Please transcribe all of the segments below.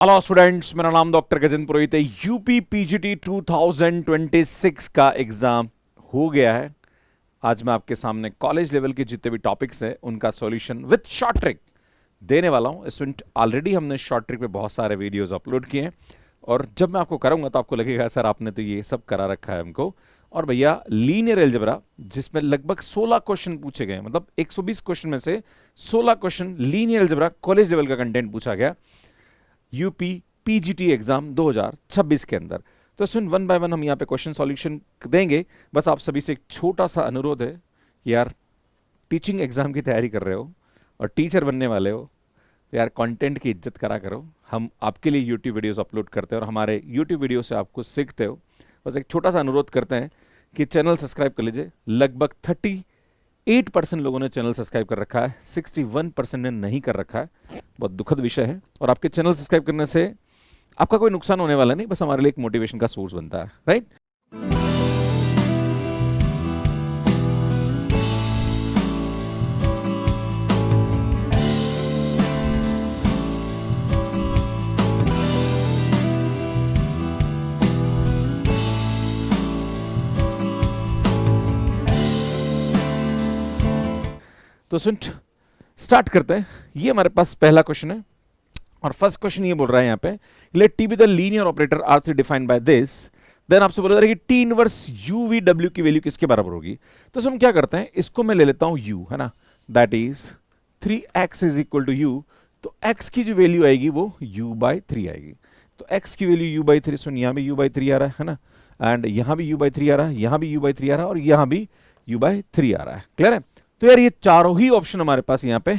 Hello students, मेरा नाम doctor Gajendra पुरोहित है। यूपी पीजीटी 2026 का एग्जाम हो गया है। आज मैं आपके सामने कॉलेज लेवल के जितने भी टॉपिक्स हैं उनका सॉल्यूशन विद शॉर्ट ट्रिक देने वाला हूं। स्टूडेंट, ऑलरेडी हमने शॉर्ट ट्रिक पे बहुत सारे वीडियोस अपलोड किए हैं और जब मैं आपको कराऊंगा तो आपको लगेगा सर आपने तो ये सब करा रखा है हमको। और भैया लीनियर अलजेब्रा जिसमें लगभग 16 क्वेश्चन पूछे गए, मतलब 120 क्वेश्चन में से 16 question linear algebra college level का कंटेंट पूछा गया यूपी पीजीटी एग्जाम 2026 के अंदर। तो सुन, वन बाय वन हम यहाँ पे क्वेश्चन सॉल्यूशन देंगे। बस आप सभी से एक छोटा सा अनुरोध है कि यार टीचिंग एग्जाम की तैयारी कर रहे हो और टीचर बनने वाले हो तो यार कंटेंट की इज्जत करा करो। हम आपके लिए यूट्यूब वीडियोस अपलोड करते हैं और हमारे यूट्यूब वीडियो से आप कुछ सीखते हो। बस एक छोटा सा अनुरोध करते हैं कि चैनल सब्सक्राइब कर लीजिए। लगभग 38% लोगों ने चैनल सब्सक्राइब कर रखा है, 61% ने नहीं कर रखा है। बहुत दुखद विषय है और आपके चैनल सब्सक्राइब करने से आपका कोई नुकसान होने वाला नहीं, बस हमारे लिए एक मोटिवेशन का सोर्स बनता है, राइट। तो सुन, स्टार्ट करते हैं। ये हमारे पास पहला क्वेश्चन है और फर्स्ट क्वेश्चन ये बोल रहा है यहाँ पे, let T be the linear operator R3 defined by this, then आपसे बोला जा रहा है कि टी इनवर्स यू वी डब्ल्यू की वैल्यू किसके बराबर होगी। तो हम क्या करते हैं, इसको मैं ले लेता हूं u, है ना, that is 3x is equal to u। तो x की जो वैल्यू आएगी वो u/3 आएगी। तो x की वैल्यू u/3, सुन यहाँ भी u/3 आ रहा है ना, एंड यहाँ भी u/3 आ रहा है, यहाँ भी u/3 आ रहा है और यहाँ भी u/3 आ रहा है। क्लियर है। तो यार ये चारों ही ऑप्शन हमारे पास यहाँ पे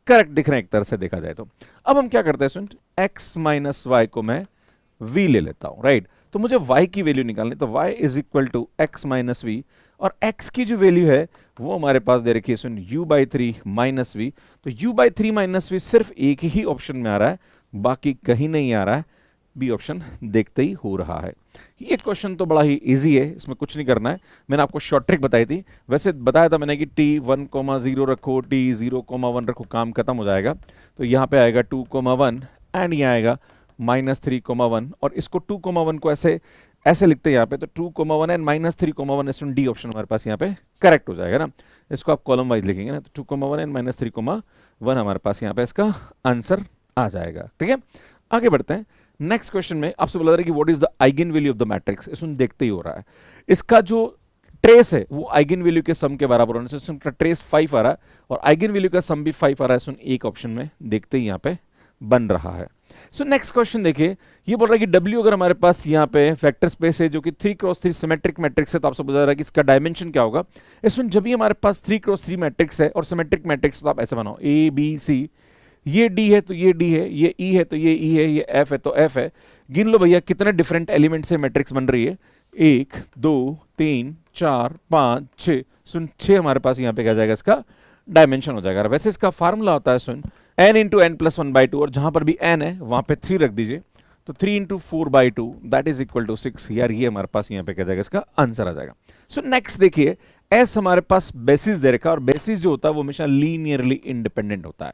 करेक्ट दिख रहे हैं एक तरह से देखा जाए तो। अब हम क्या करते हैं स्टूडेंट, x माइनस वाई को मैं v ले लेता हूं, राइट। तो मुझे y की वैल्यू निकालनी, तो y is equal to x minus v और x की जो वैल्यू है वो हमारे पास दे रखी है सुन u/3 माइनस वी। तो u/3 माइनस वी सिर्फ एक ही ऑप्शन में आ रहा है, बाकी कहीं नहीं आ रहा है। बी ऑप्शन देखते ही हो रहा है। ये क्वेश्चन तो बड़ा ही इजी है, इसमें कुछ नहीं करना है। मैंने आपको शॉर्ट ट्रिक बताई थी, वैसे बताया था मैंने कि t1,0 रखो, t0,1 रखो, काम खत्म हो जाएगा। तो यहाँ पे आएगा 2,1 एंड यहाँ आएगा -3,1 और इसको 2,1 को ऐसे ऐसे लिखते हैं यहाँ पे। तो 2,1 एंड -3,1 इस डी ऑप्शन हमारे पास यहाँ पे करेक्ट हो जाएगा ना। इसको आप कॉलम वाइज लिखेंगे ना, तो 2,1 एंड -3,1 हमारे पास यहाँ पे इसका आंसर आ जाएगा। ठीक है, आगे बढ़ते हैं। नेक्स्ट क्वेश्चन में आपसे बोला जा रहा है कि what is the eigen value of the matrix. इसमें देखते ही हो रहा है, इसका जो ट्रेस है वो आइगन वैल्यू के सम के बराबर होने से इसका ट्रेस 5 आ रहा है और आइगन वैल्यू का सम भी 5 आ रहा है। सुन, एक ऑप्शन में देखते ही यहाँ पे बन रहा है। सो नेक्स्ट क्वेश्चन देखिए, ये बोल रहा है कि W अगर हमारे पास यहाँ पे वेक्टर स्पेस है जो कि 3x3 सिमेट्रिक मैट्रिक्स है, तो आपसे बोला जा रहा है कि इसका डायमेंशन क्या होगा। इसमें जब भी हमारे पास 3x3 मैट्रिक्स है और सिमेट्रिक मैट्रिक्स, तो आप ऐसे बनाओ A B C, ये D है तो ये D है, ये E है तो ये E है, ये F है तो F है। गिन लो भैया कितने डिफरेंट एलिमेंट से मैट्रिक्स बन रही है, 1 2 3 4 5 6। सुन, 6 हमारे पास यहाँ पे क्या जाएगा, इसका डायमेंशन हो जाएगा। वैसे इसका फार्मूला होता है सुन n इंटू एन प्लस 1/2 और जहां पर भी n है वहां पे 3 रख दीजिए। तो 3 into 4/2 that is equal to 6। यार ये हमारे पास यहाँ पे क्या जाएगा, इसका आंसर आ जाएगा। सो नेक्स्ट देखिए, s हमारे पास बेसिस दे रखा है और बेसिस जो होता है वो हमेशा लीनियरली इंडिपेंडेंट होता है।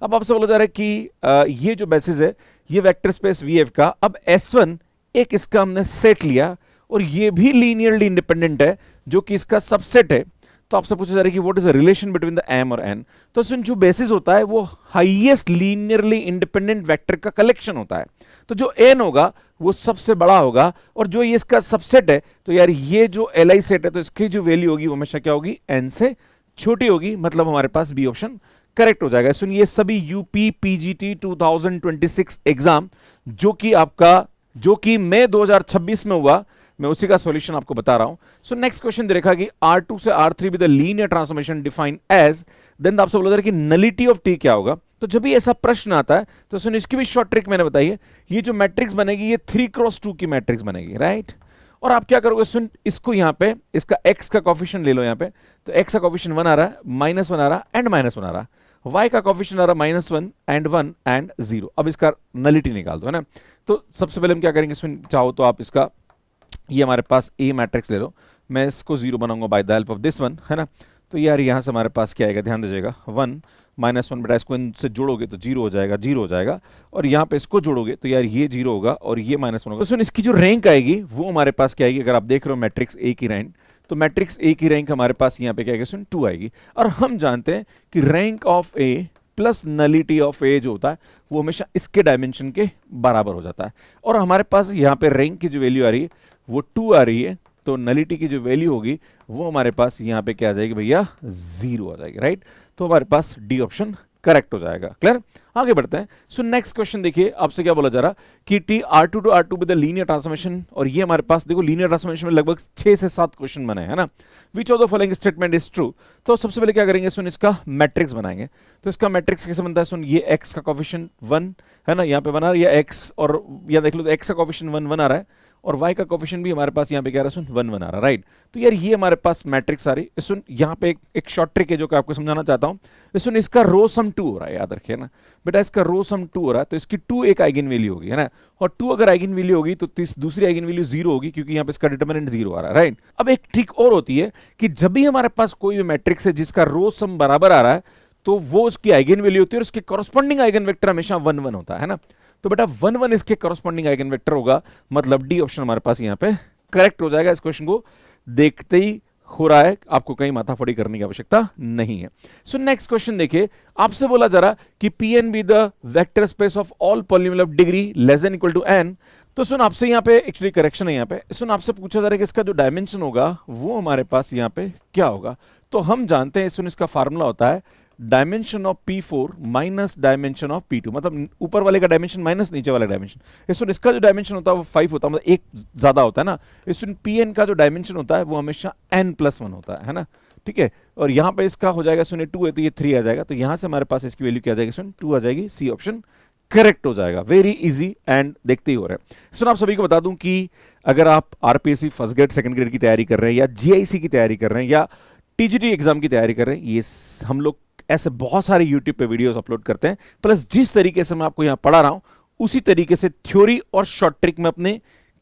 अब आपसे बोला जा रहा है कि ये जो बेसिस है ये वेक्टर स्पेस VF का, अब S1 एक इसका हमने सेट लिया और ये भी लीनियरली इंडिपेंडेंट है जो कि इसका सबसेट है। तो आपसे पूछा जा रहा है कि what is the relation between the m और n। तो सुन, जो बेसिस होता है वो हाईएस्ट लीनियरली इंडिपेंडेंट वेक्टर का कलेक्शन होता है। तो जो n होगा वो सबसे बड़ा होगा और जो ये इसका सबसेट है, तो यार ये जो Li सेट है तो इसकी जो वैल्यू होगी वो हमेशा क्या होगी, n से छोटी होगी। मतलब हमारे पास बी ऑप्शन करेक्ट हो जाएगा। सुन, ये सभी यूपी पीजीटी 2026 एग्जाम जो कि मई 2026 में हुआ, मैं उसी का सॉल्यूशन आपको बता रहा हूं। सो नेक्स्ट क्वेश्चन दे रखा कि R2 से R3 with the linear transformation defined as, then आपसे बोला जा रहा है कि नलिटी ऑफ T क्या होगा। तो जब भी ऐसा प्रश्न आता है तो सुन, इसकी भी शॉर्ट ट्रिक मैंने बताई है। ये जो मैट्रिक्स बनेगी ये 3x2 की मैट्रिक्स बनेगी, राइट। और आप क्या करोगे, सुन, इसको यहाँ पे इसका x का कॉफिशिएंट ले लो यहाँ पे। तो x का कॉफिशिएंट 1 आ रहा है, -1 आ रहा है एंड -1 आ रहा है। y का कॉफिशिएंट आ रहा है -1 एंड 1 एंड 0। अब इसका नलिटी निकाल दो, है ना। तो सबसे पहले हम क्या करेंगे, सुन, चाहो तो आप इसका ये हमारे पास A मैट्रिक्स ले लो, मैं इसको 0 बनाऊंगा by the help of this one, है ना। तो यार यहाँ से हमारे पास क्या आएगा, ध्यान दीजिएगा 1 -1 बेटा, इसको इनसे जोड़ोगे तो 0 हो जाएगा, 0 हो जाएगा, और यहाँ पे इसको जोड़ोगे तो यार ये 0 होगा और ये -1 होगा। तो सुन, इसकी जो रैंक आएगी वो हमारे पास क्या आएगी, अगर आप देख रहे हो मैट्रिक्स ए की रैंक, तो मैट्रिक्स ए की रैंक हमारे पास यहाँ पे क्या आएगी, सुन 2 आएगी। और हम जानते हैं कि rank of A plus nullity of A जो होता है वो हमेशा इसके डायमेंशन के बराबर हो जाता है। और हमारे पास यहाँ पे रैंक की जो वैल्यू आ रही है वो 2 आ रही है, तो नलिटी की जो वैल्यू होगी वो हमारे पास यहाँ पे क्या आ जाएगी भैया, 0 आ जाएगी, राइट। तो हमारे पास डी ऑप्शन करेक्ट हो जाएगा। क्लियर, आगे बढ़ते हैं। सो नेक्स्ट क्वेश्चन देखिए, आपसे क्या बोला जा रहा कि T R2 to R2 with the linear transformation, और ये हमारे पास देखो लीनियर ट्रांसफॉर्मेशन में लगभग 6 से 7 क्वेश्चन बने हैं ना। Which of the following statement is true, तो सबसे पहले क्या करेंगे, सुन इसका मैट्रिक्स बनाएंगे। तो इसका मैट्रिक्स कैसे बनता है, सुन ये x का कोफिशिएंट 1 है ना, यहाँ पे बना रहा है, या x, और यहाँ देख लो तो x का कोफिशिएंट 1 1 आ रहा है, और y का कोफिशिएंट भी हमारे पास यहाँ पे क्या आ रहा है, सुन 1 1 आ रहा है, राइट। तो यार ये हमारे पास मैट्रिक्स आ रही है। सुन यहाँ पे एक शॉर्ट ट्रिक है जो कि आपको समझाना चाहता हूँ। सुन इसका रो सम 2 हो रहा है, याद रखिए ना बेटा, इसका रो सम 2 हो रहा है, तो इसकी 2 एक आइगन वैल्यू होगी, है ना, और 2 अगर आइगन वैल्यू होगी तो दूसरी आइगन वैल्यू 0 होगी, क्योंकि यहाँ पे इसका डिटरमिनेंट 0 आ रहा है, राइट। अब एक ट्रिक और होती है कि जब भी हमारे पास कोई भी मैट्रिक्स है जिसका रो सम बराबर आ रहा है, तो वो उसकी आइगन वैल्यू होती है, और उसके कॉरस्पॉन्डिंग आइगन वेक्टर हमेशा 1 1 होता है ना। तो बेटा 1 1 इसके कॉरस्पॉन्डिंग आइगन वेक्टर होगा, मतलब डी ऑप्शन हमारे पास यहाँ पे करेक्ट हो जाएगा। इस क्वेश्चन को देखते ही हो रहा है, आपको कहीं माथाफड़ी करने की आवश्यकता नहीं है। सो नेक्स्ट क्वेश्चन देखिए, आपसे बोला जा रहा कि Pn be the vector space of all polynomial of degree less than equal to n। तो सुन आपसे यहाँ पे एक्चुअली करेक्शन है, यहाँ पे सुन आपसे पूछा जा रहा है कि इसका जो डायमेंशन होगा वो हमारे पास यहाँ पे क्या होगा। तो हम जानते हैं सुन इसका फार्मूला होता है dimension of P4 minus dimension of P2, मतलब ऊपर वाले का डायमेंशन माइनस नीचे वाला डायमेंशन। इसका जो डायमेंशन होता है वो 5 होता है, मतलब एक ज्यादा होता है ना। इसमें Pn का जो डायमेंशन होता है वो हमेशा n+1 होता है ना, ठीक है। और यहाँ पे इसका हो जाएगा सुन 2 है तो ये 3 आ जाएगा, तो यहाँ से हमारे पास इसकी वैल्यू क्या आ जाएगी, सुन 2 आ जाएगी। सी ऑप्शन करेक्ट हो जाएगा, वेरी इजी एंड देखते ही हो रहा है। सुन आप सभी को बता दूं कि अगर आप RPSC first grade second grade की तैयारी कर रहे हैं, या जीआईसी की तैयारी कर रहे हैं, या टीजीटी एग्जाम की तैयारी कर रहे हैं, ये हम लोग ऐसे बहुत सारे यूट्यूब पे वीडियोस अपलोड करते हैं। प्लस जिस तरीके से मैं आपको यहाँ पढ़ा रहा हूं उसी तरीके से थ्योरी और शॉर्ट ट्रिक में अपने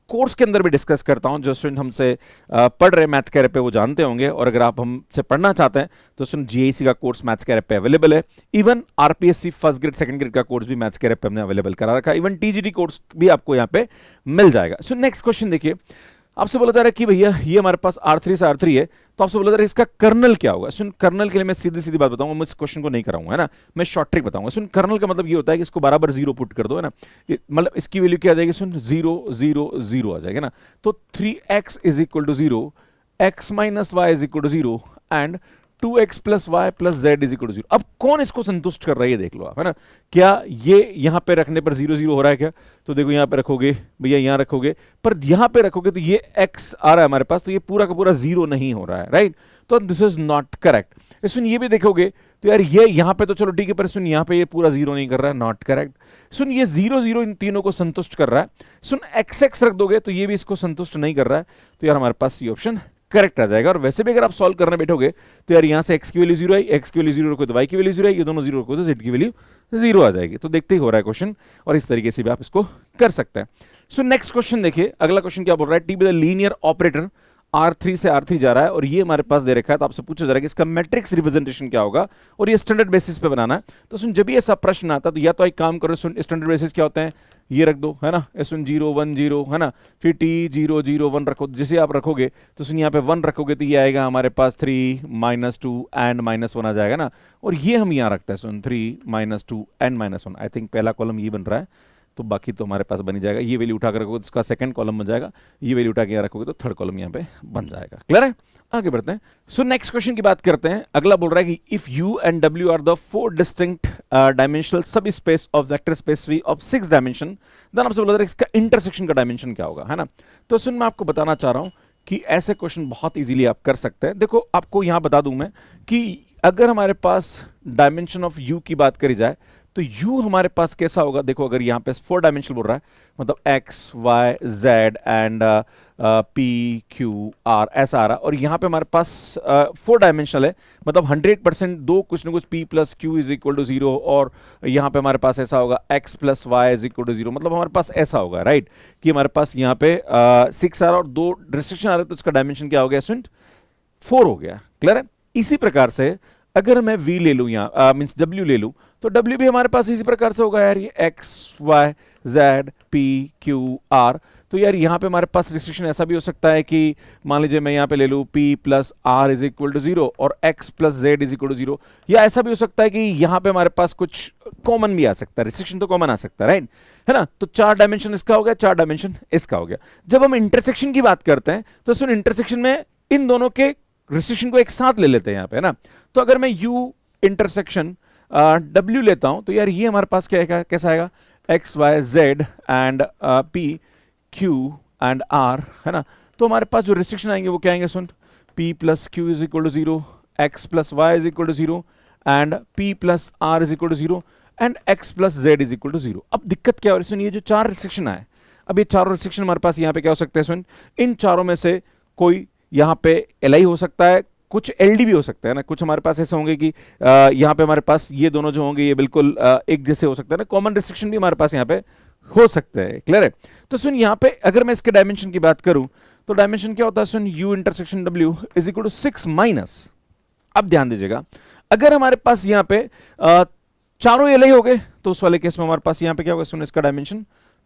कोर्स के अंदर भी डिस्कस करता हूं। जो स्टूडेंट हमसे पढ़ रहे मैथ्स कैरियर पे वो जानते होंगे, और अगर आप हमसे पढ़ना चाहते हैं तो सुन जीआईसी का कोर्स मैथ्स कैरियर पे अवेलेबल है। Even RPSC first grade second grade का कोर्स भी मैथ्स कैरियर पे हमने अवेलेबल करा रखा है। इवन टीजीटी कोर्स भी आपको यहाँ पे मिल जाएगा। सो नेक्स्ट क्वेश्चन देखिए, आपसे बोला जा रहा है कि भैया ये हमारे पास R3 से R3 है, तो आपसे बोला जा रहा है इसका कर्नल क्या होगा। सुन कर्नल के लिए मैं सीधी सीधी बात बताऊंगा, मैं इस क्वेश्चन को नहीं कराऊंगा, है ना, मैं शॉर्ट ट्रिक बताऊंगा। सुन कर्नल का मतलब ये होता है कि इसको बराबर 0 पुट कर दो, है ना, मतलब इसकी वैल्यू क्या आ जाएगी, सुन 0 0 0 आ जाएगा ना। तो 3x is equal to 0, x minus y is equal to 0 and 2x plus y plus z is equal to 0। अब कौन इसको संतुष्ट कर रहा है ये देख लो आप, है ना। क्या ये यहां पे रखने पर 0 0 हो रहा है क्या, तो देखो यहां पे रखोगे भैया, यहां रखोगे, पर यहां पे रखोगे तो ये x आ रहा है हमारे पास, तो ये पूरा का पूरा 0 नहीं हो रहा है, राइट। तो दिस इज नॉट करेक्ट। सुन ये भी देखोगे तो यार ये यहां पे तो चलो ठीक है, पर सुन यहां पे ये पूरा 0 नहीं कर रहा है, नॉट करेक्ट। सुन ये 0 0 इन तीनों को संतुष्ट कर रहा है। सुन x रख दोगे तो ये भी इसको संतुष्ट नहीं कर रहा है, तो यार हमारे पास सी ऑप्शन करेक्ट आ जाएगा। और वैसे भी अगर आप सॉल्व करने बैठोगे तो यार यहां से x की वैल्यू 0 आई, x की वैल्यू 0 रखो तो y की वैल्यू 0 आई, ये दोनों 0 रखो तो z की वैल्यू 0 आ जाएगी। तो देखते ही हो रहा है क्वेश्चन, और इस तरीके से भी आप इसको कर सकते हैं। सो नेक्स्ट क्वेश्चन देखिए, अगला क्वेश्चन क्या बोल रहा है, T be the linear operator R3 से R3 जा रहा है, और ये हमारे पास दे रखा है, तो आपसे पूछा जा रहा है कि इसका मैट्रिक्स रिप्रेजेंटेशन क्या होगा, और ये स्टैंडर्ड बेसिस पे बनाना है। तो सुन जब ये सब प्रश्न आता तो या तो एक काम करो, सुन स्टैंडर्ड बेसिस क्या होते हैं ये रख दो, है ना, सुन 0 1 0, है ना, फिर t 0 0 1 रखो। जैसे आप रखोगे तो सुन यहाँ पे 1 रखोगे तो ये आएगा हमारे पास 3 -2 एंड -1 आ जाएगा ना, और ये हम यहाँ रखते हैं सुन 3 -2 एंड -1। आई थिंक पहला कॉलम ये बन रहा है, तो बाकी तो हमारे पास बन ही जाएगा। ये वैल्यू उठा कर रखोगे तो इसका सेकंड कॉलम बन जाएगा, ये वैल्यू उठा के यहाँ रखोगे तो थर्ड कॉलम यहाँ पे बन जाएगा। क्लियर है, आगे बढ़ते हैं। सो नेक्स्ट क्वेश्चन की बात करते हैं। अगला बोल रहा है कि if u and w are the 4 distinct dimensional subspace of vector space V of 6 dimension, then आपसे बोला जा रहा है इसका इंटरसेक्शन का डायमेंशन क्या होगा, है ना। तो सुन मैं आपको बताना चाह रहा हूं कि ऐसे क्वेश्चन बहुत इजीली आप कर सकते हैं। देखो आपको यहां बता दूं मैं कि अगर हमारे पास डायमेंशन ऑफ u की बात करी जाए तो u हमारे पास कैसा होगा। देखो अगर यहाँ पे 4 डायमेंशन बोल रहा है, मतलब x y z and p q r ऐसा आ रहा है, और यहाँ पे हमारे पास 4 डायमेंशनल है, मतलब 100% दो कुछ ना कुछ p plus q is equal to 0, और यहाँ पे हमारे पास ऐसा होगा x plus y is equal to 0, मतलब हमारे पास ऐसा होगा, राइट, कि हमारे पास यहाँ पे 6 आ रहा है और 2 रिस्ट्रिक्शन आ रहे हैं, तो इसका डायमेंशन क्या हो गया स्टूडेंट 4 हो गया। क्लियर है, इसी प्रकार से अगर मैं v ले लूं यहाँ मीन्स w ले लूं तो w भी हमारे पास इसी प्रकार से होगा यार, ये x y z p q r। तो यार यहाँ पे हमारे पास रिस्ट्रिक्शन ऐसा भी हो सकता है कि मान लीजिए मैं यहाँ पे ले लूँ p plus r is equal to 0 और x plus z is equal to 0, या ऐसा भी हो सकता है कि यहाँ पे हमारे पास कुछ कॉमन भी आ सकता है, रिस्ट्रिक्शन तो कॉमन आ सकता है, राइट, है ना। तो 4 डायमेंशन इसका हो गया, 4 डायमेंशन इसका हो गया। जब हम इंटरसेक्शन की बात करते हैं तो सुन इंटरसेक्शन में इन दोनों के रिस्ट्रिक्शन को एक साथ ले लेते हैं यहाँ पे, है ना। तो अगर मैं u इंटरसेक्शन w लेता हूं तो यार ये हमारे पास क्या आएगा, कैसा आएगा, x y z and p q and r, है ना। तो हमारे पास जो रिस्ट्रिक्शन आएंगे वो क्या आएंगे, सुन, p plus q is equal to 0, x plus y is equal to 0 and p plus r is equal to 0 and x plus z is equal to 0। अब दिक्कत क्या हो रही है, सुन, ये जो 4 रिस्ट्रिक्शन आए, अब ये चारों रिस्ट्रिक्शन हमारे पास यहाँ पे क्या हो सकते हैं, सुन, इन चारों में से कोई यहाँ पे LI हो सकता है, कुछ LD भी हो सकता है ना, कुछ हमारे पास ऐसे होंगे कि यहाँ पे हमारे पास ये दोनों जो होंगे ये बिल्कुल एक जैसे हो सकता है ना, कॉमन रिस्ट्रिक्शन भी हमारे पास यहाँ पे हो सकते हैं, क्लियर है। तो सुन यहाँ पे अगर मैं इसके डायमेंशन की बात करूं तो डायमेंशन क्या होता है, सुन, u intersection w is equal to 6 minus, अब ध्यान दीजिएगा, अगर हमारे पास यहाँ पे चारों LI हो गए तो उस वाले केस में हमारे पास यहाँ पे क्या होगा, सुन, इसका डायमेंशन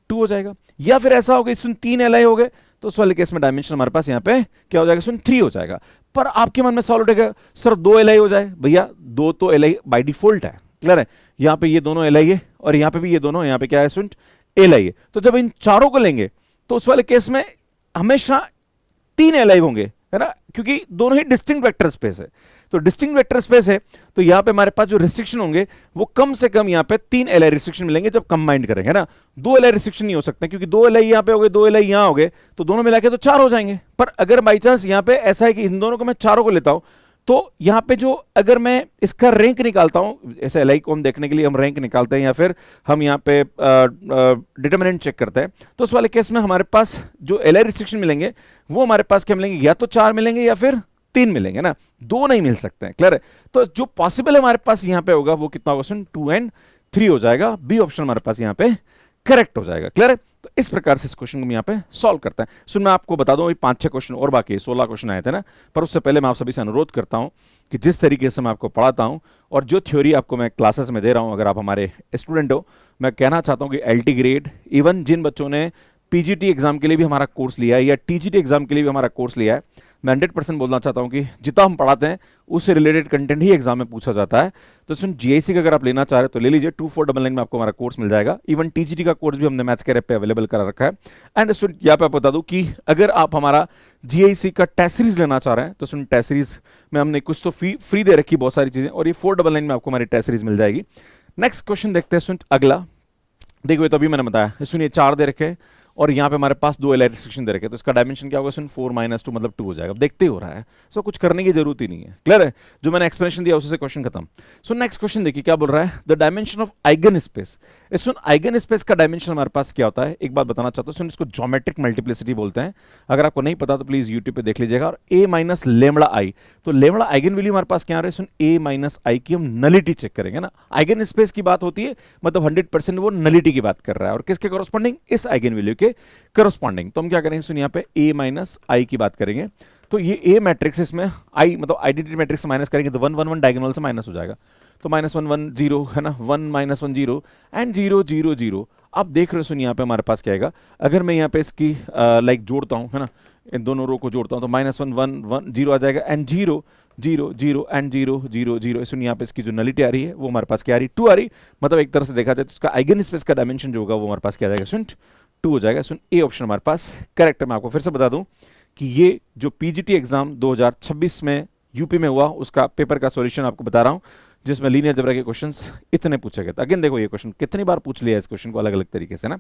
2 हो जाएगा, या फिर ऐसा हो गया सुन 3 LI हो गए तो उस वाले केस में डायमेंशन हमारे पास यहाँ पे क्या हो जाएगा, सुन, 3 हो जाएगा। पर आपके मन में सवाल उठेगा, सर 2 LI हो जाए, भैया 2 तो LI बाय डिफॉल्ट है, क्लियर है, यहाँ पे ये दोनों LI है और यहाँ पे भी ये दोनों, यहाँ पे क्या है, सुन, LI है। तो जब इन चारों को लेंगे तो उस वाले केस में हमेशा 3 LI होंगे, है ना, क्योंकि दोनों ही डिस्टिंक्ट वेक्टर स्पेस है। तो डिस्टिंक्ट वेक्टर स्पेस है तो यहाँ पे हमारे पास जो रिस्ट्रिक्शन होंगे वो कम से कम यहाँ पे 3 LI रिस्ट्रिक्शन मिलेंगे जब कंबाइंड करेंगे, है ना। 2 LI रिस्ट्रिक्शन नहीं हो सकते क्योंकि 2 LI यहाँ पे हो गए, 2 LI यहाँ हो गए, तो दोनों मिला के तो 4 हो जाएंगे। पर अगर बाई चांस यहाँ पे ऐसा है कि इन दोनों को मैं चारों को लेता हूं तो यहाँ पे जो अगर मैं इसका रैंक निकालता हूं, ऐसे LI को हम देखने के लिए हम रैंक निकालते हैं या फिर हम यहाँ पे डिटरमिनेंट चेक करते हैं, तो उस वाले केस में हमारे पास जो LI रिस्ट्रिक्शन मिलेंगे वो हमारे पास क्या मिलेंगे, या तो 4 मिलेंगे या फिर 3 मिलेंगे ना, 2 नहीं मिल सकते हैं, क्लियर है। तो जो पॉसिबल हमारे पास यहाँ पे होगा वो कितना होगा, सुन, 2 एंड 3 हो जाएगा, बी ऑप्शन हमारे पास यहाँ पे करेक्ट हो जाएगा, क्लियर है। तो इस प्रकार से इस क्वेश्चन को हम यहाँ पे सॉल्व करते हैं। सुन, मैं आपको बता दूं, 5-6 क्वेश्चन और बाकी 16 क्वेश्चन आए थे ना, पर उससे पहले मैं आप सभी से अनुरोध करता हूं कि जिस तरीके से मैं आपको पढ़ाता हूं और जो थ्योरी आपको मैं क्लासेस में दे रहा हूं, अगर आप हमारे स्टूडेंट हो, मैं कहना चाहता हूं कि LT ग्रेड, इवन जिन बच्चों ने PGT एग्जाम के लिए भी हमारा कोर्स लिया है या TGT एग्जाम के लिए भी हमारा कोर्स लिया है, मैं 100% बोलना चाहता हूं कि जितना हम पढ़ाते हैं उससे रिलेटेड कंटेंट ही एग्जाम में पूछा जाता है। तो सुन, GIC का अगर आप लेना चाह रहे हो तो ले लीजिए, 2499 में आपको हमारा कोर्स मिल जाएगा। इवन TGT का कोर्स भी हमने मैथ्स के ऐप पे अवेलेबल करा रखा है। एंड सुन, यहाँ पे आप बता दूं कि अगर आप हमारा GIC का टेस्ट सीरीज लेना चाह रहे हैं तो सुन, टेस्ट सीरीज में हमने कुछ तो फ्री दे रखी बहुत सारी चीजें, और ये 499 में आपको हमारी टेस्ट सीरीज मिल जाएगी। नेक्स्ट क्वेश्चन देखते हैं सुन, अगला देखो, तो अभी मैंने बताया, सुनिए 4 दे रखे और यहाँ पे हमारे पास 2 LI रिस्ट्रिक्शन दे रखे, तो इसका डायमेंशन क्या होगा, सुन, 4 - 2 मतलब 2 हो जाएगा। अब देखते ही हो रहा है, सो कुछ करने की जरूरत ही नहीं है, क्लियर है। जो मैंने एक्सप्लेनेशन दिया उसी से क्वेश्चन खत्म। सो नेक्स्ट क्वेश्चन देखिए क्या बोल रहा है, the dimension of eigen space. Soon, eigen space का डायमेंशन हमारे पास क्या होता है, एक बात बताना चाहता हूँ, सुन, इसको ज्योमेट्रिक मल्टीप्लिसिटी बोलते हैं। अगर आपको नहीं पता तो प्लीज यूट्यूब पे देख लीजिएगा। और A - λI, तो लेमड़ा आइगन वैल्यू हमारे पास क्या आ रहा है, सुन, A - I की हम नलिटी चेक करेंगे ना। आइगन स्पेस की बात होती है मतलब 100% वो नलिटी की बात कर रहा है, और किसके कॉरस्पॉन्डिंग, इस आइगन वैल्यू के कॉरस्पॉन्डिंग। तो हम क्या करेंगे, सुन, यहाँ पे A - I की बात करेंगे, तो ये A मैट्रिक्स, इसमें I मतलब आइडेंटिटी मैट्रिक्स से माइनस करेंगे तो 1 1 1 डायगोनल से माइनस हो जाएगा, तो -1 1 0 है ना, 1 - 1 0 एंड 0 0 0। आप देख रहे हो, सुन, यहाँ पे हमारे पास क्या आएगा, अगर मैं यहाँ पे इसकी लाइक जोड़ता हूँ, है ना, इन दोनों रो को जोड़ता हूँ तो -1 1 1 0 आ जाएगा एंड 0 0 0 एंड 0 0 0। सुन, यहाँ पे इसकी जो नलिटी आ रही है वो हमारे पास क्या आ रही है, 2 आ रही, मतलब एक तरह से देखा जाए तो उसका आइगन स्पेस का डायमेंशन जो होगा वो हमारे पास क्या आ जाएगा, सुन, 2 हो जाएगा। सुन, ए ऑप्शन हमारे पास करेक्ट है। मैं आपको फिर से बता दूं कि ये जो PGT एग्जाम 2026 में यूपी में हुआ उसका पेपर का सॉल्यूशन आपको बता रहा हूं, जिसमें लीनियर अलजेब्रा के क्वेश्चंस इतने पूछे गए थे। अगेन देखो, ये क्वेश्चन कितनी बार पूछ लिया इस क्वेश्चन को अलग अलग तरीके से ना,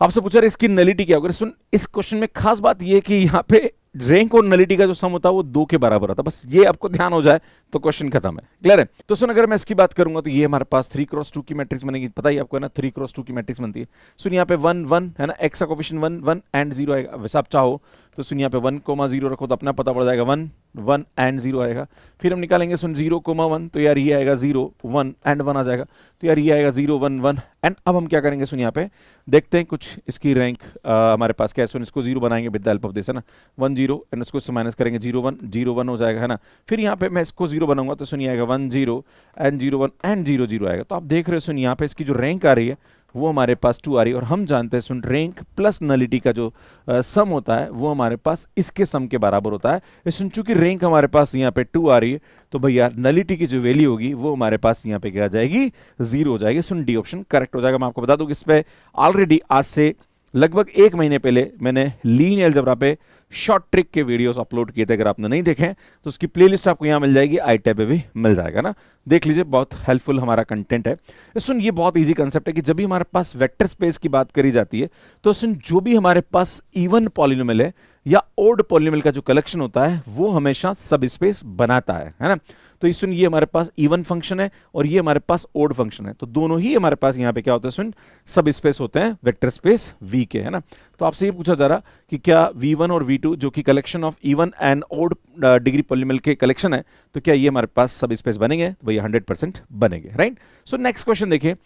आपसे पूछा रहे इसकी नलिटी क्या होगी। सुन, इस क्वेश्चन में खास बात ये है कि यहाँ पे रैंक और नलिटी का जो सम होता है वो 2 के बराबर होता है, बस ये आपको ध्यान हो जाए तो क्वेश्चन खत्म है। क्लियर है? तो सुन, अगर मैं इसकी बात करूंगा तो ये हमारे पास 3x2 की मैट्रिक्स बनेगी, पता ही आपको है ना 3x2 की मैट्रिक्स बनती है। सुन यहाँ पे 1 1 है ना, x का कोफिशिएंट 1 1 एंड 0 आएगा। वैसे आप चाहो तो सुन यहाँ पे 1, 0 रखो तो अपना पता पड़ जाएगा 1 1 एंड 0 आएगा। फिर हम निकालेंगे सुन 0, 1 तो यार ये आएगा 0 1 एंड 1 आ जाएगा, तो यार ये आएगा 0 1 1 एंड। अब हम क्या करेंगे सुन यहाँ पे देखते हैं कुछ इसकी रैंक हमारे पास क्या है। सुन इसको 0 बनाएंगे with the help of this है ना, 1 0 एंड इसको इससे माइनस करेंगे 0 1 हो जाएगा है ना। फिर यहाँ पे मैं इसको 0 बनाऊंगा तो सुन ये आएगा 1 0 एंड 0 1 एंड 0 0 आएगा। तो आप देख रहे हो सुन यहाँ पे इसकी जो रैंक आ रही है वो हमारे पास 2 आ रही है, और हम जानते हैं सुन रैंक प्लस नलिटी का जो सम होता है वो हमारे पास इसके सम के बराबर होता है। सुन चूंकि रैंक हमारे पास यहाँ पे 2 आ रही है तो भैया नलिटी की जो वैल्यू होगी वो हमारे पास यहाँ पे क्या आ जाएगी, 0 हो जाएगी। सुन डी ऑप्शन करेक्ट हो जाएगा। मैं आपको बता दूं कि इस पे ऑलरेडी आज से लगभग 1 महीने पहले मैंने लीनियर अलजेब्रा पे शॉर्ट ट्रिक के वीडियोस अपलोड किए थे। अगर आपने नहीं देखे तो उसकी प्लेलिस्ट आपको यहाँ मिल जाएगी, आई टैब पे भी मिल जाएगा ना, देख लीजिए, बहुत हेल्पफुल हमारा कंटेंट है। सुन ये बहुत इजी कंसेप्ट है कि जब भी हमारे पास वेक्टर स्पेस की बात करी जाती है तो सुन जो भी हमारे पास इवन पॉलिनोमियल है या ओड पॉलिनोमियल का जो कलेक्शन होता है वो हमेशा सब स्पेस बनाता है ना। तो सुन ये हमारे पास इवन फंक्शन है और ये हमारे पास ओड फंक्शन है, तो दोनों ही हमारे पास यहाँ पे क्या होता है सुन, सब स्पेस होते हैं वेक्टर स्पेस V के, है ना। तो आपसे ये पूछा जा रहा कि क्या V1 और V2 जो कि collection of even and odd degree polynomial के कलेक्शन है, तो क्या ये हमारे पास सब स्पेस बनेंगे? तो भैया 100% बनेंगे, राइट। सो नेक्स्ट क्वेश्चन देखिए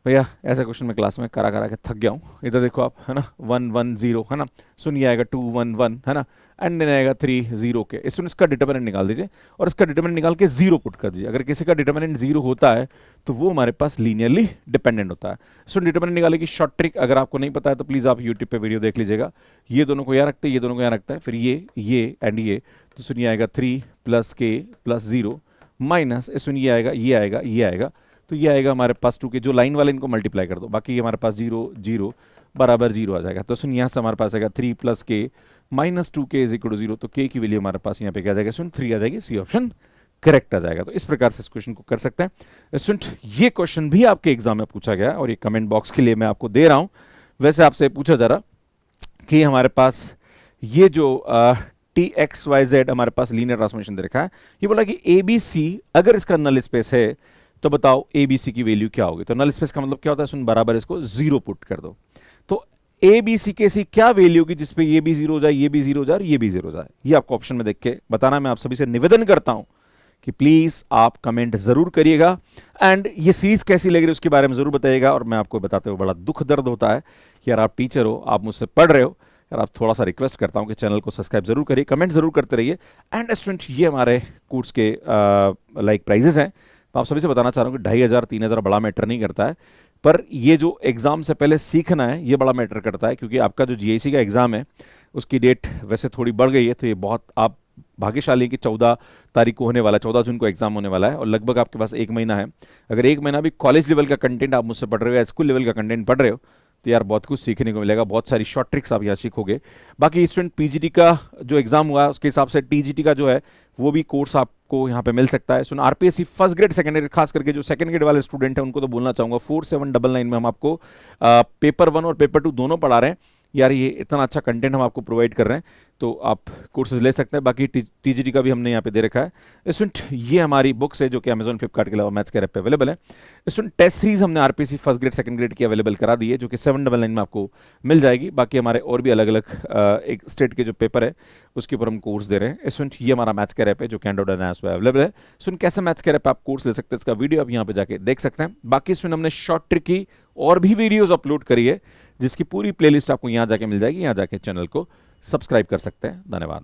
भैया, ऐसा क्वेश्चन मैं क्लास में करा के थक गया हूँ। इधर देखो आप, है ना, 1 1 0 है ना, सुन ये आएगा 2 1 1 है ना, एंड देन आएगा 3 0 के। सुन इसका डिटरमिनेंट निकाल दीजिए और इसका डिटरमिनेंट निकाल के 0 पुट कर दीजिए। अगर किसी का डिटरमिनेंट 0 होता है तो वो हमारे पास लीनियरली डिपेंडेंट होता है। सुन डिटरमिनेंट निकाले की शॉर्ट ट्रिक अगर आपको नहीं पता है तो प्लीज़ आप यूट्यूब पर वीडियो देख लीजिएगा। ये दोनों को यहाँ रखते हैं, ये दोनों को यहाँ रखता है, फिर ये एंड ये, तो सुन ये आएगा 3 + k + 0 माइनस सुन ये आएगा, तो ये आएगा हमारे पास 2 के, जो लाइन वाले इनको मल्टीप्लाई कर दो, बाकी ये हमारे पास 0 0 बराबर 0 आ जाएगा। तो सुन यहाँ से हमारे पास आएगा 3 + k - 2k = 0, तो k की वैल्यू हमारे पास यहाँ पे क्या आ जाएगा सुन 3 आ जाएगी, सी ऑप्शन करेक्ट आ जाएगा। तो इस प्रकार से इस क्वेश्चन को कर सकते हैं। सुन ये क्वेश्चन भी आपके एग्जाम में पूछा गया और ये कमेंट बॉक्स के लिए मैं आपको दे रहा हूँ। वैसे आपसे पूछा जा रहा कि हमारे पास ये जो TXYZ हमारे पास लीनियर ट्रांसफॉर्मेशन दे रखा है, ये बोला कि ABC अगर इसका नल स्पेस है तो बताओ ABC की वैल्यू क्या होगी। तो नल स्पेस का मतलब क्या होता है सुन, बराबर इसको 0 पुट कर दो, तो ABC के सी क्या वैल्यू होगी जिसपे ये भी 0 हो जाए, ये भी 0 हो जाए और ये भी 0 हो जाए। ये आपको ऑप्शन में देख के बताना। मैं आप सभी से निवेदन करता हूं कि प्लीज आप कमेंट जरूर करिएगा एंड ये सीरीज कैसी लग रही है उसके बारे में जरूर बताइएगा। और मैं आपको बताते हुए बड़ा दुख दर्द होता है कि यार आप टीचर हो, आप मुझसे पढ़ रहे हो, यार आप थोड़ा सा रिक्वेस्ट करता हूं कि चैनल को सब्सक्राइब जरूर करिए, कमेंट जरूर करते रहिए। एंड स्टूडेंट ये हमारे कोर्स के लाइक प्राइजेस हैं। तो आप सभी से बताना चाह रहा हूँ कि 2500 3000 बड़ा मैटर नहीं करता है, पर ये जो एग्जाम से पहले सीखना है ये बड़ा मैटर करता है, क्योंकि आपका जो GIC का एग्जाम है उसकी डेट वैसे थोड़ी बढ़ गई है, तो ये बहुत आप भाग्यशाली कि 14 तारीख को होने वाला है, 14 जून को एग्जाम होने वाला है और लगभग आपके पास 1 महीना है। अगर 1 महीना भी कॉलेज लेवल का कंटेंट आप मुझसे पढ़ रहे हो या स्कूल लेवल का कंटेंट पढ़ रहे हो तो यार बहुत कुछ सीखने को मिलेगा, बहुत सारी शॉर्ट ट्रिक्स आप यहाँ सीखोगे। बाकी स्टूडेंट PGT का जो एग्जाम हुआ है उसके हिसाब से TGT का जो है वो भी कोर्स आपको यहाँ पे मिल सकता है। सुन RPSC first grade second grade, खास करके जो सेकंड ग्रेड वाले स्टूडेंट हैं उनको तो बोलना चाहूँगा 4799 में हम आपको पेपर 1 और पेपर 2 दोनों पढ़ा रहे हैं। यार ये इतना अच्छा कंटेंट हम आपको प्रोवाइड कर रहे हैं तो आप कोर्सेज ले सकते हैं। बाकी TGT का भी हमने यहाँ पे दे रखा है। स्टूडेंट ये हमारी बुक्स है जो कि Amazon फ्लिपकार्ट के अलावा मैथ्स के ऐप पे अवेलेबल है। स्टूडेंट टेस्ट सीरीज हमने RPSC first grade second grade की अवेलेबल करा दी है जो कि 799 में आपको मिल जाएगी। बाकी हमारे और भी अलग अलग एक स्टेट के जो पेपर है उसके ऊपर हम कोर्स दे रहे हैं। स्टूडेंट ये हमारा मैथ्स के ऐप है जो कि एंड्रॉइड एंड iOS पे अवेलेबल है। स्टूडेंट कैसे मैथ्स के ऐप आप कोर्स ले सकते हैं इसका वीडियो आप यहाँ पे जाके देख सकते हैं। बाकी स्टूडेंट हमने शॉर्ट ट्रिक की और भी वीडियोज अपलोड करी है जिसकी पूरी प्लेलिस्ट आपको यहाँ जाके मिल जाएगी, यहाँ जाके चैनल को सब्सक्राइब कर सकते हैं। धन्यवाद।